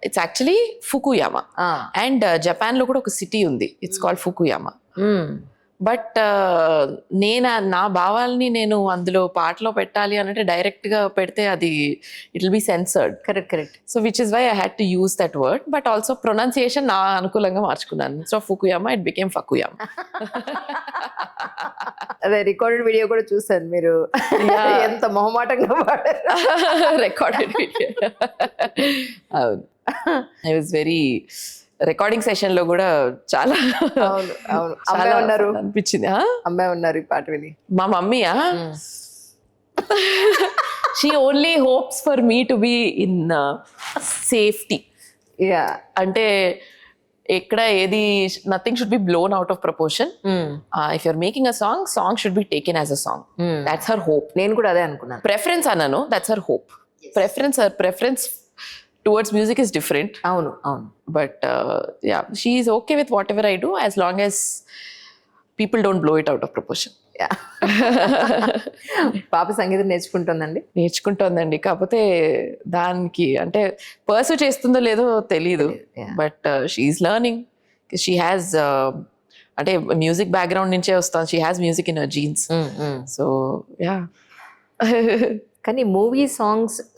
It's actually Fukuyama. And Japan లో కూడా ఒక సిటీ ఉంది, ఇట్స్ కాల్డ్ ఫుకుయామా. బట్ నేను నా భావాల్ని నేను అందులో పాటలో పెట్టాలి అంటే డైరెక్ట్ గా పెడితే అది it will be censored. Correct. So which is why I had to use that word, but also pronunciation నా అనుకూలంగా మార్చుకున్నాను. సో ఫుకుయామా ఇట్ బికేమ్ ఫకుయామా. అదే రికార్డెడ్ వీడియో కూడా చూసాను, మీరు ఎంత మొహమాటంగా పాడారు. Recorded video. అవును, I was very recording session లో కూడా చాలా అమ్మాయి ఉన్నారు అనిపించింది. అమ్మాయి ఉన్నారు ఈ పాట విని. మా మమ్మీయా, she only hopes for me to be in safety. అంటే ఎక్కడ ఏది nothing should be blown out of proportion. If you're making a song should be taken as a song. That's her hope. నేను కూడా అదే అనుకున్నాను. ప్రెఫరెన్స్ అన్నాను, that's her hope. Preference towards music is different. అవును. But yeah, she is okay with whatever I do as long as people don't blow it out of proportion. పాప సంగీతం నేర్చుకుంటోందండి. కాకపోతే దానికి అంటే పర్సూ చేస్తుందో లేదో తెలీదు. But she's learning. She has అంటే మ్యూజిక్ బ్యాక్గ్రౌండ్ నుంచే వస్తాను. She has music in her genes. So yeah. కానీ మూవీ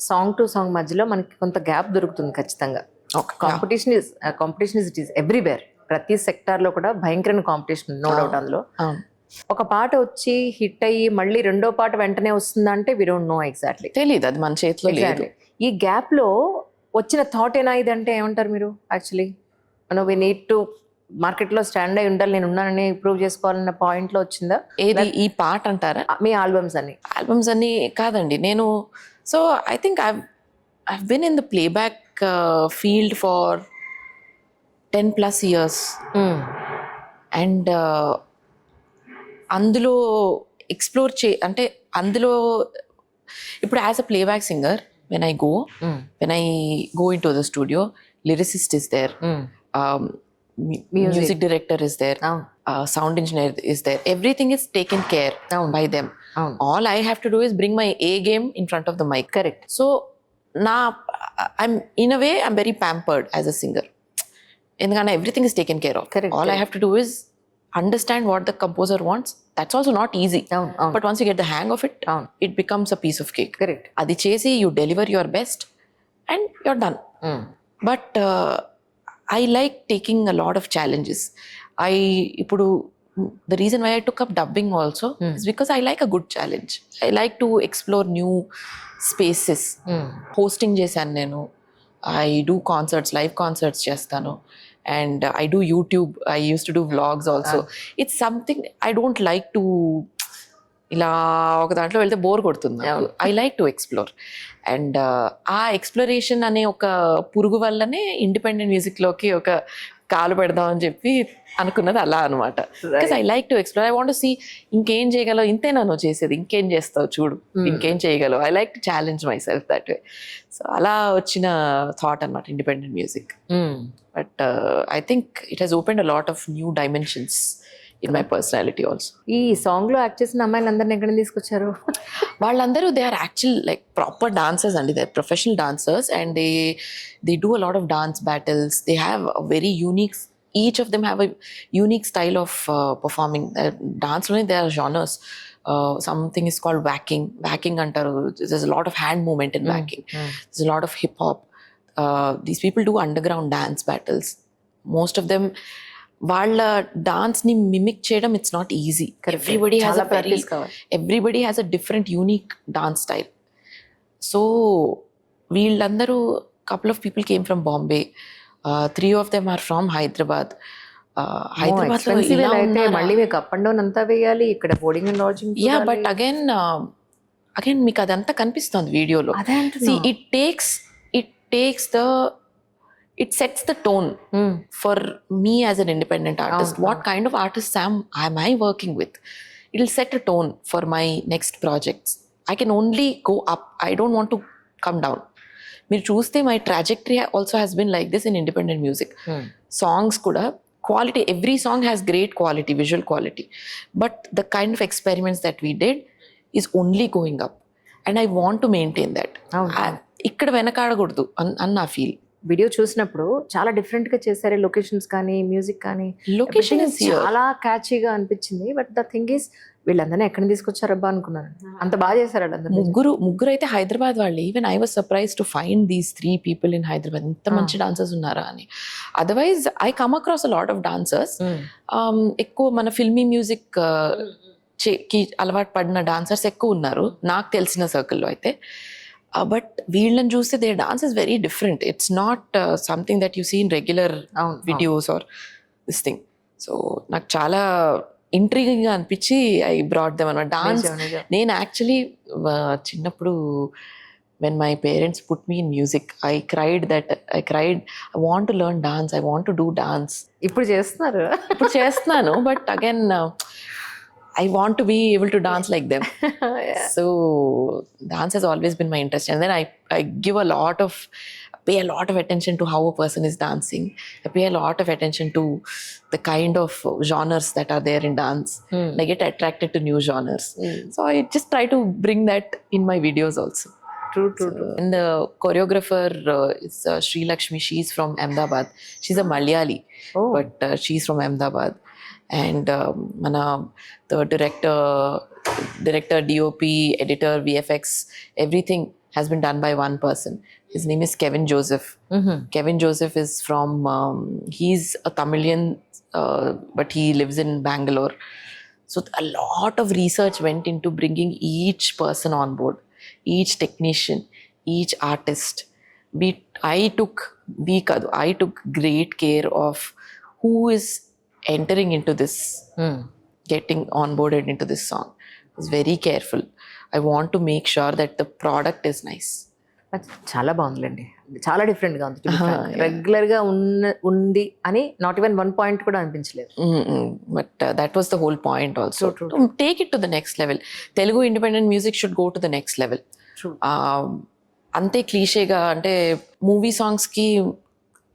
సాంగ్ టు సాంగ్ మధ్యలో మనకి కొంత గ్యాప్ దొరుకుతుంది ఖచ్చితంగా. Competition it is everywhere. ప్రతి సెక్టార్ లో కూడా భయంకరమైన కాంపిటీషన్, నో డౌట్. అందులో ఒక పాట వచ్చి హిట్ అయ్యి మళ్ళీ రెండో పాట వెంటనే వస్తుందంటే వి డోంట్ నో ఎగ్జాక్ట్లీ. తెలియదు, అది మన చేతిలో లేదు. ఈ గ్యాప్ లో వచ్చిన థాట్ ఏనా ఇదంటే ఏమంటారు మీరు? Actually we need to market లో స్టాండ్ అయి ఉండాలి, నేను ఉన్నానని ప్రూవ్ చేసుకోవాలన్న పాయింట్ లో వచ్చిందా? ఏది ఈ పాట అంటారా? మీ ఆల్బమ్స్ అన్ని కాదండి. నేను so I think I been in the playback field for 10+ years. And అందులో ఎక్స్ప్లోర్ అంటే అందులో ఇప్పుడు as a playback singer when I go into the studio, lyricist is there, music director is there, sound engineer is there, everything is taken care by them. All I have to do is bring my A game in front of the mic. Correct. So I'm in a way I'm very pampered as a singer, and everything is taken care of. Correct. All I have to do is understand what the composer wants. That's also not easy. But once you get the hang of it, it becomes a piece of cake. Correct. Adi chesi you deliver your best and you're done. But I like taking a lot of challenges. The reason why I took up dubbing also is because I like a good challenge. I like to explore new spaces. Hosting chesanu nenu. I do concerts, live concerts chestanu. And I do YouTube. I used to do vlogs also. It's something I don't like to ఇలా ఒక దాంట్లో వెళ్తే bore కొడుతుంది. I like to explore. And ఆ exploration అనే ఒక పురుగు వల్లనే ఇండిపెండెంట్ మ్యూజిక్లోకి ఒక కాలు పెడదాం అని చెప్పి అనుకున్నది అలా అనమాట. Because I like to explore. I want to see ఇంకేం చేయగలవు, ఇంతేనా నువ్వు చేసేది, ఇంకేం చేస్తావు చూడు, ఇంకేం చేయగలవు. I like to challenge my self that way. So అలా వచ్చిన థాట్ అనమాట independent music. But I think it has opened a lot of new dimensions in my personality also. ఈ సాంగ్ లో యాక్ట్ చేసిన అమ్మాయిలందరిని ఎక్కడ తీసుకొచ్చారు? వాళ్ళందరూ they are actual like proper dancers and they're professional dancers, and they do a lot of dance battles. They have a very unique, each of them have a unique style of performing dance. Only there are genres. Something is called whacking antaru. There's a lot of hand movement in whacking. There's a lot of hip hop. These people do underground dance battles. Most of them వాళ్ళ dance ని mimic చేయడం it's not easy. Everybody has a different unique dance style. So వీళ్ళందరూ couple of people came from Bombay. 3 of them are from Hyderabad. Hyderabad మళ్ళీ మీకు up and down అంతా వేయాలి, ఇక్కడ boarding and lodging. Yeah, but again మీకు అదంతా కనిపిస్తుంది వీడియోలో. It sets the tone for me as an independent artist. What kind of artist am I working with? It will set a tone for my next projects. I can only go up. I don't want to come down. మీరు చూస్తే my trajectory also has been like this in independent music. Songs kuda quality, every song has great quality, visual quality, but the kind of experiments that we did is only going up, and I want to maintain that. ఇక్కడ వెనకాడకూడదు అని నా feel. Video చూసినప్పుడు చాలా different గా చేశారు, locations కానీ music కానీ location everything is చాలా క్యాచీగా అనిపించింది. బట్ ద థింగ్ ఈస్ వీళ్ళందరినీ ఎక్కడి నుంచి తీసుకొచ్చారబ్బా అనుకున్నాను. అంత బాగా చేశారు వాళ్ళందరూ. ముగ్గురు అయితే హైదరాబాద్ వాళ్ళు. Even I was surprise to find these 3 people in Hyderabad. ఇంత మంచి డాన్సర్స్ ఉన్నారా అని. Otherwise I come across a lot of dancers. ఎక్కువ మన ఫిల్మీ మ్యూజిక్ కి అలవాటు పడిన డాన్సర్స్ ఎక్కువ ఉన్నారు నాకు తెలిసిన సర్కిల్లో అయితే. బట్ వీళ్ళని చూస్తే they dance is very different. It's not something that you see in regular videos or this thing. So నాకు చాలా ఇంట్రీగింగ్ గా అనిపించి ఐ బ్రాట్ దెమ్ అన్నమాట. డాన్స్ నేను యాక్చువల్లీ చిన్నప్పుడు when my parents put me in music, I cried, I want to learn dance, I want to do dance. ఇప్పుడు చేస్తున్నాను but again I want to be able to dance like them. Yeah. So dance has always been my interest, and then I give pay a lot of attention to how a person is dancing. I pay a lot of attention to the kind of genres that are there in dance. I get attracted to new genres. So I just try to bring that in my videos also. True. And the choreographer is Sri Lakshmi. She's from Ahmedabad. She's a Malayali, but she's from Ahmedabad. And the director, DOP, editor, VFX, everything has been done by one person. His name is Kevin Joseph. Kevin Joseph is from, he's a Tamilian, but he lives in Bangalore. So a lot of research went into bringing each person on board, each technician, each artist. I took great care of who is entering into this, getting onboarded into this song. I was very careful. I want to make sure that the product is nice. చాలా బాగుందిలేండి. చాలా different గా ఉంది. Regular గా ఉంది అని not even 1 point కూడా అనిపించలేదు. But that was the whole point also. True. To take it to the next level. Telugu independent music should go to the next level. True. అంతే క్లీషేగా అంటే మూవీ సాంగ్స్ కి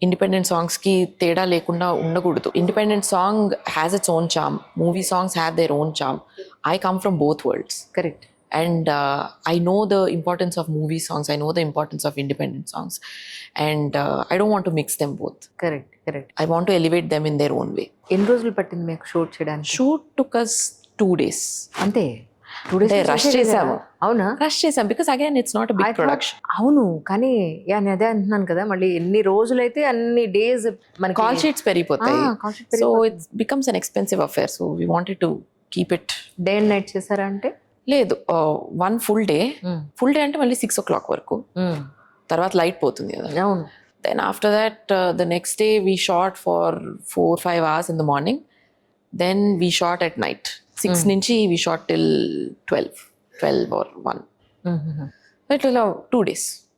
independent songs కి తేడా లేకుండా ఉండకూడదు. Independent song has its own charm, movie songs have their own charm. I come from both worlds. Correct. And I know the importance of movie songs, I know the importance of independent songs, and I don't want to mix them both. Correct. I want to elevate them in their own way. ఎన్ని రోజులు పట్టింది మీకు shoot చేయడానికి? Shoot took us 2 days. అంతే. 2 days rush చేసాము. అవునా? Rush చేసాం because again it's not a big production. అవును, కానీ నేను అదే అంటున్నాను కదా, మళ్ళీ ఎన్ని రోజులైతే అన్ని డేస్ మనకి Call sheets పెరిగిపోతాయి. So it becomes an expensive affair, so we wanted to keep it. Day and night చేశారా అంటే? లేదు, 1 full day అంటే మళ్ళీ 6 o'clock వరకు, తర్వాత లైట్ పోతుంది కదా. అవును. Then after that, the next day we shot for 4-5 hours in the morning. Then we shot at night. 6 నుంచి we shot till 12 or 1. It was 2 days.